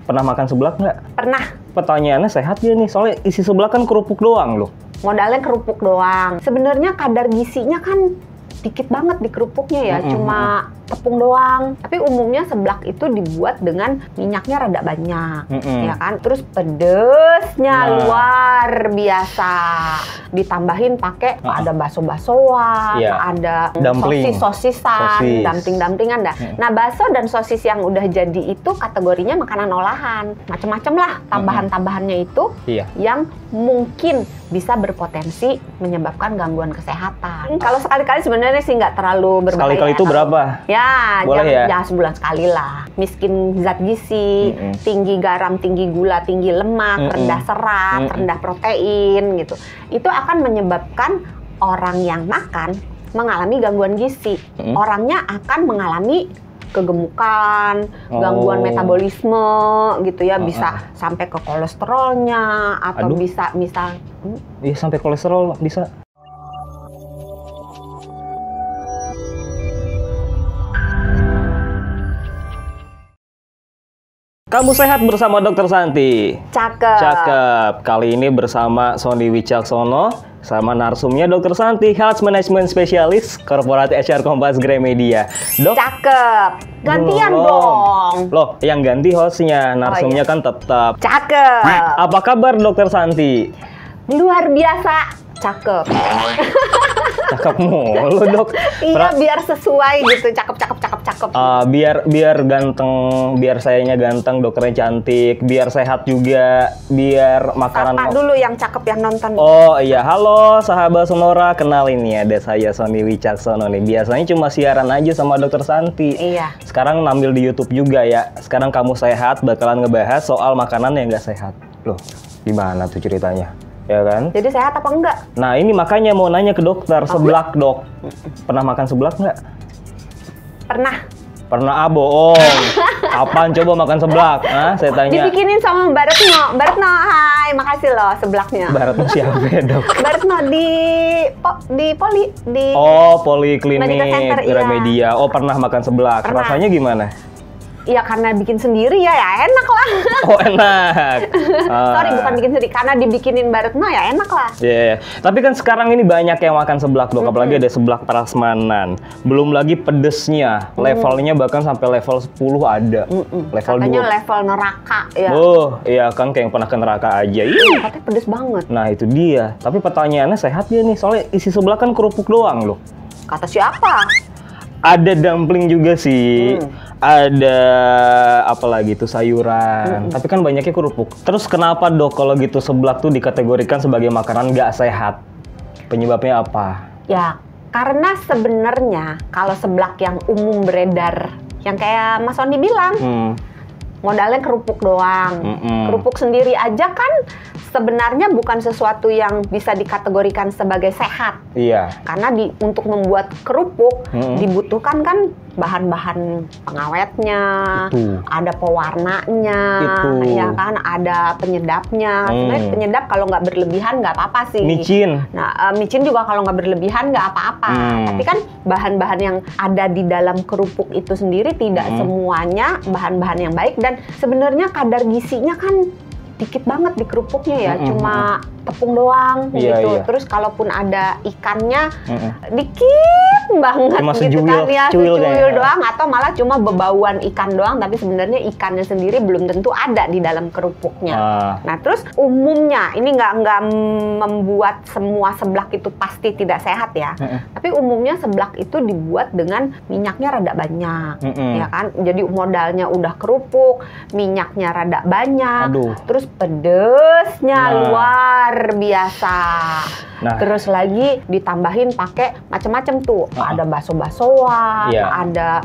Pernah makan seblak nggak? Pernah. Pertanyaannya sehat ya nih, soalnya isi seblak kan kerupuk doang loh. Modalnya kerupuk doang. Sebenarnya kadar gizinya kan dikit banget di kerupuknya ya, cuma tepung doang. Tapi umumnya seblak itu dibuat dengan minyaknya rada banyak, ya kan? Terus pedesnya luar biasa. Ditambahin pakai ada bakso-baksoan, ada sosis-sosisan, dumpling-dumplingan dah. Nah, bakso dan sosis yang udah jadi itu kategorinya makanan olahan. Macem-macem lah tambahan-tambahannya itu yang mungkin bisa berpotensi menyebabkan gangguan kesehatan. Kalau sekali-kali sebenarnya sih nggak terlalu berbahaya. Sekali-kali itu berapa? Ya, boleh jangan sebulan sekali lah. Miskin zat gizi, tinggi garam, tinggi gula, tinggi lemak, rendah serat, rendah protein gitu. Itu akan menyebabkan orang yang makan mengalami gangguan gizi. Orangnya akan mengalami kegemukan, gangguan metabolisme gitu ya, bisa sampai ke kolesterolnya atau bisa misal iya sampai kolesterol bisa. Kamu sehat bersama Dr. Santi. Cakep. Cakep. Kali ini bersama Sony Wicaksono sama narsumnya Dr. Santi, Health Management Specialist, Corporate HR Kompas Gramedia. Dok. Cakep. Gantian dong. Loh, yang ganti hostnya, narsumnya kan tetap. Cakep. Apa kabar Dr. Santi? Luar biasa. Cakep. Cakep mulu dok. Iya, biar sesuai gitu, cakep. Biar ganteng, biar sayanya ganteng, dokternya cantik, biar sehat juga, biar makanan. Sapa dulu yang cakep yang nonton. Oh iya, halo sahabat Sonora, kenalin nih ada saya Sony Wicaksono nih. Biasanya cuma siaran aja sama Dokter Santi. Iya. Sekarang nampil di YouTube juga ya. Sekarang kamu sehat, bakalan ngebahas soal makanan yang nggak sehat. Loh, gimana tuh ceritanya? Ya kan? Jadi sehat apa enggak? Nah ini makanya mau nanya ke dokter, seblak dok. Pernah makan seblak nggak? Pernah. Pernah, bohong. Kapan coba makan seblak? Hah? Saya tanya. Dibikinin sama Mbak Retno. Mbak Retno, hai, makasih loh seblaknya. Mbak Retno siapa ya dok? Mbak Retno di Poli. Poliklinik Gramedia. Oh pernah makan seblak. Pernah. Rasanya gimana? Ya karena bikin sendiri ya enak lah. Oh enak. Sorry bukan bikin sendiri, karena dibikinin Mbak Retno ya enak lah. Iya. Tapi kan sekarang ini banyak yang makan seblak dok, apalagi ada seblak prasmanan. Belum lagi pedesnya, levelnya bahkan sampai level 10 ada. Level Katanya 2. level neraka ya. Oh iya kan kayak yang pernah ke neraka aja. Katanya pedes banget. Nah itu dia. Tapi pertanyaannya sehat dia nih, soalnya isi seblak kan kerupuk doang loh. Kata siapa? Ada dumpling juga sih, ada apa lagi tuh sayuran, tapi kan banyaknya kerupuk. Terus kenapa dok kalau gitu seblak tuh dikategorikan sebagai makanan nggak sehat? Penyebabnya apa? Ya, karena sebenarnya kalau seblak yang umum beredar, yang kayak Mas Sony bilang, modalnya kerupuk doang. Kerupuk sendiri aja kan sebenarnya bukan sesuatu yang bisa dikategorikan sebagai sehat. Iya. Karena untuk membuat kerupuk dibutuhkan kan bahan-bahan pengawetnya, ada pewarnanya, ya kan, ada penyedapnya. Sebenarnya penyedap kalau nggak berlebihan nggak apa-apa sih. Micin. Nah, micin juga kalau nggak berlebihan nggak apa-apa. Tapi kan bahan-bahan yang ada di dalam kerupuk itu sendiri tidak semuanya bahan-bahan yang baik, dan sebenarnya kadar gizinya kan dikit banget di kerupuknya ya, cuma tepung doang gitu. Terus kalaupun ada ikannya dikit banget cuma gitu sejuil, kan ya, cuil doang, atau malah cuma bebauan ikan doang, tapi sebenarnya ikannya sendiri belum tentu ada di dalam kerupuknya. Nah terus umumnya ini nggak membuat semua seblak itu pasti tidak sehat ya, tapi umumnya seblak itu dibuat dengan minyaknya rada banyak, ya kan. Jadi modalnya udah kerupuk, minyaknya rada banyak, terus pedesnya luar biasa. Terus lagi ditambahin pakai macam-macam tuh. Ada bakso-baksoan, ada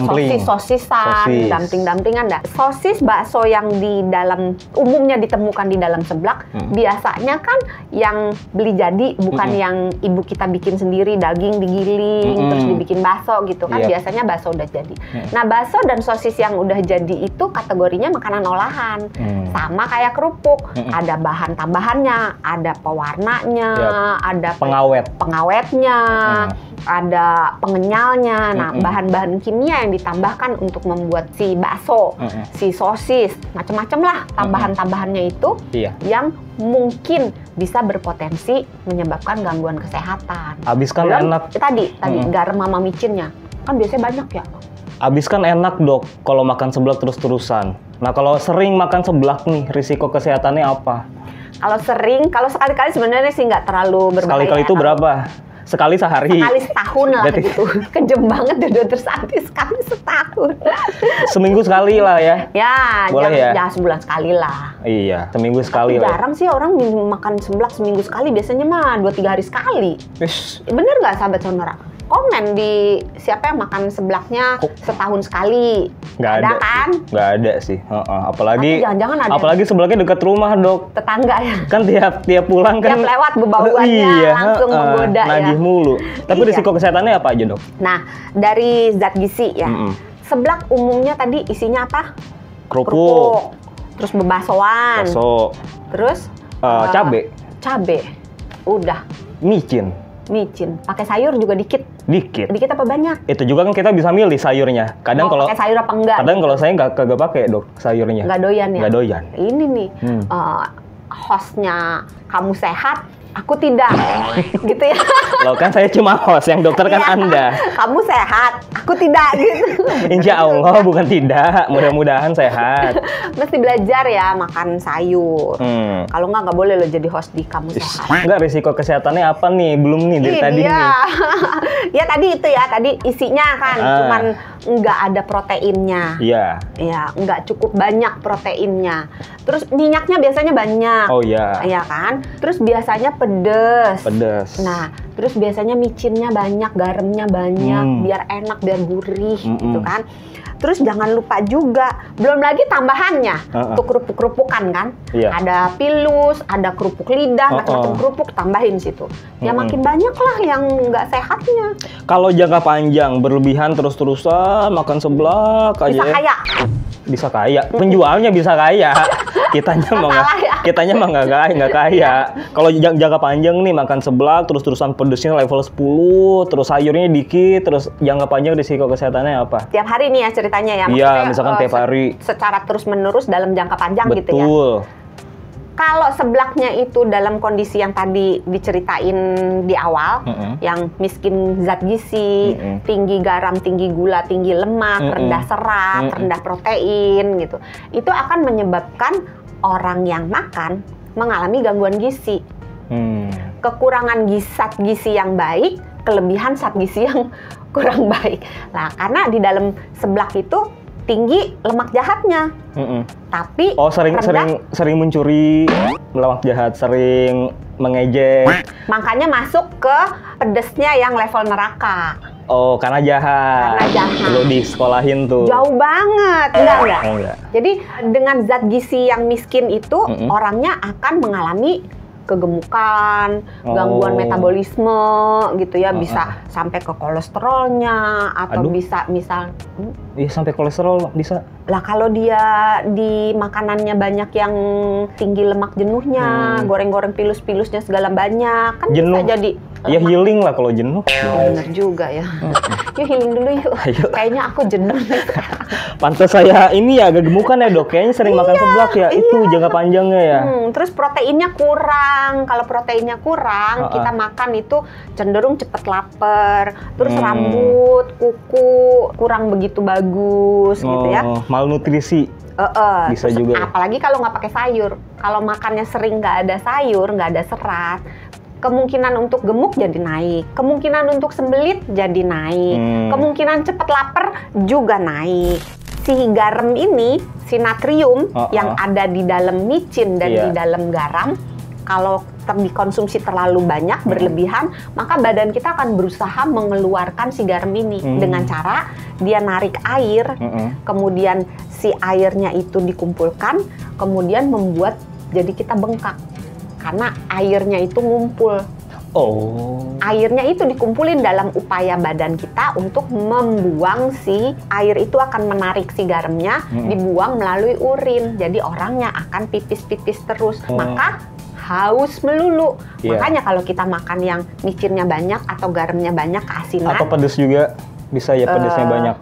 sosis-sosisan, dumpling-dumplingan dah. Sosis bakso yang di dalam umumnya ditemukan di dalam seblak, biasanya kan yang beli jadi, bukan yang ibu kita bikin sendiri, daging digiling terus dibikin bakso gitu kan. Biasanya bakso udah jadi. Nah, bakso dan sosis yang udah jadi itu kategorinya makanan olahan. Sama kayak kerupuk, ada bahan tambahannya, ada pewarnanya, pengentalnya, ada pengawetnya, ada pengenyalnya. Nah, bahan-bahan kimia yang ditambahkan untuk membuat si bakso, si sosis, macam-macam lah tambahan-tambahannya itu yang mungkin bisa berpotensi menyebabkan gangguan kesehatan. Habis kan enak. Tadi garam sama micinnya kan biasanya banyak ya. Habis kan enak dok kalau makan seblak terus-terusan. Nah kalau sering makan seblak nih, risiko kesehatannya apa? Kalau sekali-kali sebenarnya sih nggak terlalu berbahaya. Sekali-kali itu berapa? Sekali sehari? Sekali setahun lah gitu. Kejem banget dokter Santi, sekali setahun. Seminggu sekali lah ya? Ya, boleh ya sebulan sekali lah. Iya, seminggu sekali lah. Jarang sih orang makan seblak seminggu sekali, biasanya mah 2-3 hari sekali. Bener nggak sahabat Sonora? Komen di siapa yang makan seblaknya setahun sekali. Nggak ada kan? Nggak ada sih. Apalagi jangan-jangan ada. Apalagi seblaknya dekat rumah dok. Tetangga ya. Kan tiap pulang kan. Tiap lewat bebauannya langsung menggoda ya. Nagih mulu. Tapi risiko kesehatannya apa aja dok? Nah dari zat gizi ya. Seblak umumnya tadi isinya apa? Kerupuk. Terus bebasoan. Terus cabe. Udah. Micin. Pakai sayur juga dikit apa banyak? Itu juga kan kita bisa milih sayurnya. Kadang kalau pakai sayur apa enggak? Kadang kalau saya kagak pakai dok sayurnya. Nggak doyan ya? Nggak doyan. Ini nih hostnya Kamu Sehat, aku tidak. Gitu ya. Loh kan saya cuma host, yang dokter kan Anda. Kamu sehat, aku tidak gitu. Insya Allah bukan tidak, mudah-mudahan sehat. Mesti belajar ya makan sayur. Kalau nggak boleh lo jadi host di Kamu Sehat. Enggak, risiko kesehatannya apa nih? Belum nih dari tadi nih. Ya tadi isinya kan cuman nggak ada proteinnya. Iya. Ya, nggak cukup banyak proteinnya. Terus minyaknya biasanya banyak. Oh iya. Iya kan? Terus biasanya pedes. Nah, terus biasanya micinnya banyak, garamnya banyak, biar enak, biar gurih gitu kan. Terus jangan lupa juga, belum lagi tambahannya untuk kerupuk-kerupukan kan. Ada pilus, ada kerupuk lidah, macam-macam kerupuk, tambahin situ. Ya makin banyak lah yang nggak sehatnya. Kalau jangka panjang, berlebihan terus-terusan, makan seblak aja. Bisa kaya. Penjualnya bisa kaya. Kitanya mah nggak kaya. Kalau jangka panjang nih makan seblak terus-terusan pedesnya level 10, terus sayurnya dikit, terus jangka panjang risiko kesehatannya apa? Tiap hari nih ya ceritanya ya. Iya, misalkan tiap hari. Secara terus-menerus dalam jangka panjang gitu ya. Betul. Kalau seblaknya itu dalam kondisi yang tadi diceritain di awal, yang miskin zat gizi, tinggi garam, tinggi gula, tinggi lemak, rendah serat, rendah protein gitu, itu akan menyebabkan orang yang makan mengalami gangguan gizi. Kekurangan zat gizi yang baik, kelebihan zat gizi yang kurang baik. Nah, karena di dalam seblak itu tinggi lemak jahatnya, tapi sering mencuri lemak jahat, sering mengejek, makanya masuk ke pedesnya yang level neraka. Oh, karena jahat. Lo di sekolahin tuh. Jauh banget. Enggak. Jadi dengan zat gizi yang miskin itu orangnya akan mengalami kegemukan, gangguan metabolisme gitu ya, bisa sampai ke kolesterolnya atau bisa sampai kolesterol bisa. Lah kalau dia di makanannya banyak yang tinggi lemak jenuhnya, goreng-goreng pilus-pilusnya segala banyak, kan jenuh. Bisa jadi ya healing lah kalau jenuh. Bener juga ya. Yuk healing dulu yuk. Kayaknya aku jenuh nih. Pantes saya ini ya agak gemukan ya dok, kayaknya sering makan seblak ya, itu jangka panjangnya ya. Terus proteinnya kurang, kalau proteinnya kurang kita makan itu cenderung cepet lapar, terus rambut, kuku kurang begitu bagus gitu ya. Malnutrisi. Bisa terus juga. Apalagi kalau nggak pakai sayur, kalau makannya sering nggak ada sayur, nggak ada serat, kemungkinan untuk gemuk jadi naik, kemungkinan untuk sembelit jadi naik, kemungkinan cepat lapar juga naik. Si garam ini, si natrium yang ada di dalam micin dan di dalam garam, kalau dikonsumsi terlalu banyak, berlebihan, maka badan kita akan berusaha mengeluarkan si garam ini dengan cara dia narik air, kemudian si airnya itu dikumpulkan, kemudian membuat jadi kita bengkak. Karena airnya itu ngumpul. Airnya itu dikumpulin dalam upaya badan kita untuk membuang si air itu, akan menarik si garamnya, dibuang melalui urin. Jadi orangnya akan pipis-pipis terus. Maka haus melulu. Iya. Makanya kalau kita makan yang micinnya banyak atau garamnya banyak, keasinan. Atau pedes juga bisa ya, pedesnya banyak.